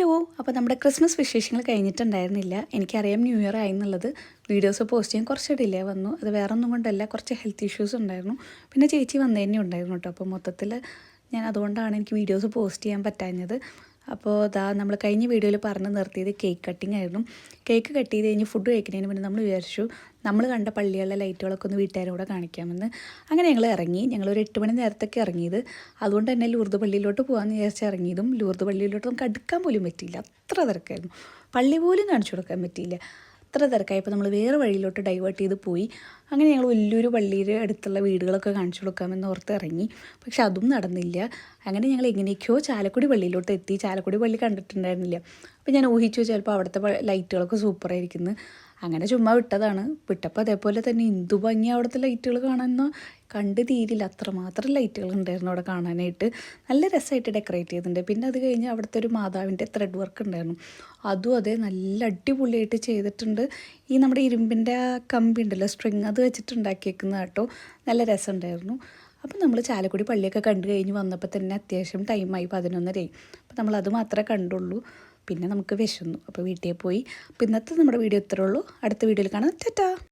Hello, അപ്പോൾ നമ്മുടെ Christmas വിശേഷങ്ങൾ കഴിഞ്ഞിട്ടുണ്ടായിരുന്നില്ല. എനിക്കറിയാം ന്യൂ ഇയർ ആയി എന്നുള്ളത്. വീഡിയോസ് പോസ്റ്റ് ചെയ്യാൻ കുറച്ച് ഡിലേ വന്നു. അത് വേറെ ഒന്നും കൊണ്ടല്ല, കുറച്ച് ഹെൽത്ത് ഇഷ്യൂസ് ഉണ്ടായിരുന്നു. പിന്നെ ചേച്ചി വന്നു തന്നെ ഉണ്ടായിരുന്നു കേട്ടോ. അപ്പോൾ മൊത്തത്തിൽ ഞാൻ അതുകൊണ്ടാണ് എനിക്ക് വീഡിയോസ് പോസ്റ്റ് ചെയ്യാൻ പറ്റാഞ്ഞത്. അപ്പോൾ നമ്മൾ കഴിഞ്ഞ വീഡിയോയിൽ പറഞ്ഞ് നിർത്തിയത് കേക്ക് കട്ടിങ് ആയിരുന്നു. കേക്ക് കട്ട് ചെയ്ത് കഴിഞ്ഞ് ഫുഡ് കഴിക്കുന്നതിന് മുന്നേ നമ്മൾ വിചാരിച്ചു നമ്മൾ കണ്ട പള്ളികളിലെ ലൈറ്റുകളൊക്കെ ഒന്ന് വീട്ടുകാരും കൂടെ കാണിക്കാമെന്ന്. അങ്ങനെ ഞങ്ങൾ ഇറങ്ങി. ഞങ്ങളൊരു 8 മണി നേരത്തൊക്കെ ഇറങ്ങിയത്. അതുകൊണ്ട് തന്നെ ലൂർദ് പള്ളിയിലോട്ട് പോകാമെന്ന് വിചാരിച്ച് ഇറങ്ങിയതും ലൂർദ് പള്ളിയിലോട്ട് നമുക്ക് അടുക്കാൻ പോലും പറ്റിയില്ല. അത്ര തിരക്കായിരുന്നു. പള്ളി പോലും കാണിച്ചു കൊടുക്കാൻ പറ്റിയില്ല. അത്ര തിരക്കായപ്പോൾ നമ്മൾ വേറെ വഴിയിലോട്ട് ഡൈവേർട്ട് ചെയ്ത് പോയി. അങ്ങനെ ഞങ്ങൾ വലിയൊരു പള്ളിയുടെ അടുത്തുള്ള വീടുകളൊക്കെ കാണിച്ചു കൊടുക്കാമെന്ന് ഓർത്ത് ഇറങ്ങി. പക്ഷെ അതും നടന്നില്ല. അങ്ങനെ ഞങ്ങൾ എങ്ങനെയൊക്കെയോ ചാലക്കുടി പള്ളിയിലോട്ട് എത്തി. ചാലക്കുടി പള്ളി കണ്ടിട്ടുണ്ടായിരുന്നില്ല. അപ്പോൾ ഞാൻ ഊഹിച്ചു ചിലപ്പോൾ അവിടുത്തെ ലൈറ്റുകളൊക്കെ സൂപ്പറായിരിക്കുന്നു. അങ്ങനെ ചുമ്മാ വിട്ടതാണ്. വിട്ടപ്പോൾ അതേപോലെ തന്നെ എന്തു ഭംഗി അവിടുത്തെ ലൈറ്റുകൾ കാണാനോ കണ്ട് തീരില്ല. അത്രമാത്രം ലൈറ്റുകൾ ഉണ്ടായിരുന്നു അവിടെ കാണാനായിട്ട്. നല്ല രസമായിട്ട് ഡെക്കറേറ്റ് ചെയ്തിട്ടുണ്ട്. പിന്നെ അത് കഴിഞ്ഞ് അവിടുത്തെ ഒരു മാതാവിൻ്റെ ത്രെഡ് വർക്ക് ഉണ്ടായിരുന്നു. അതും അതേ നല്ല അടിപൊളിയായിട്ട് ചെയ്തിട്ടുണ്ട്. ഈ നമ്മുടെ ഇരുമ്പിൻ്റെ ആ കമ്പി ഉണ്ടല്ലോ, സ്ട്രിങ്, അത് വെച്ചിട്ട് ഉണ്ടാക്കിയേക്കുന്ന കേട്ടോ. നല്ല രസമുണ്ടായിരുന്നു. അപ്പോൾ നമ്മൾ ചാലക്കുടി പള്ളിയൊക്കെ കണ്ടു കഴിഞ്ഞ് വന്നപ്പോൾ തന്നെ അത്യാവശ്യം ടൈമായി, 11:30. അപ്പോൾ നമ്മളത് മാത്രമേ കണ്ടുള്ളൂ. പിന്നെ നമുക്ക് വിശന്നു. അപ്പോൾ വീട്ടിൽ പോയി. അപ്പോൾ ഇന്നത്തെ നമ്മുടെ വീഡിയോ ഇത്രേ ഉള്ളൂ. അടുത്ത വീഡിയോയിൽ കാണാം. ടാറ്റാ.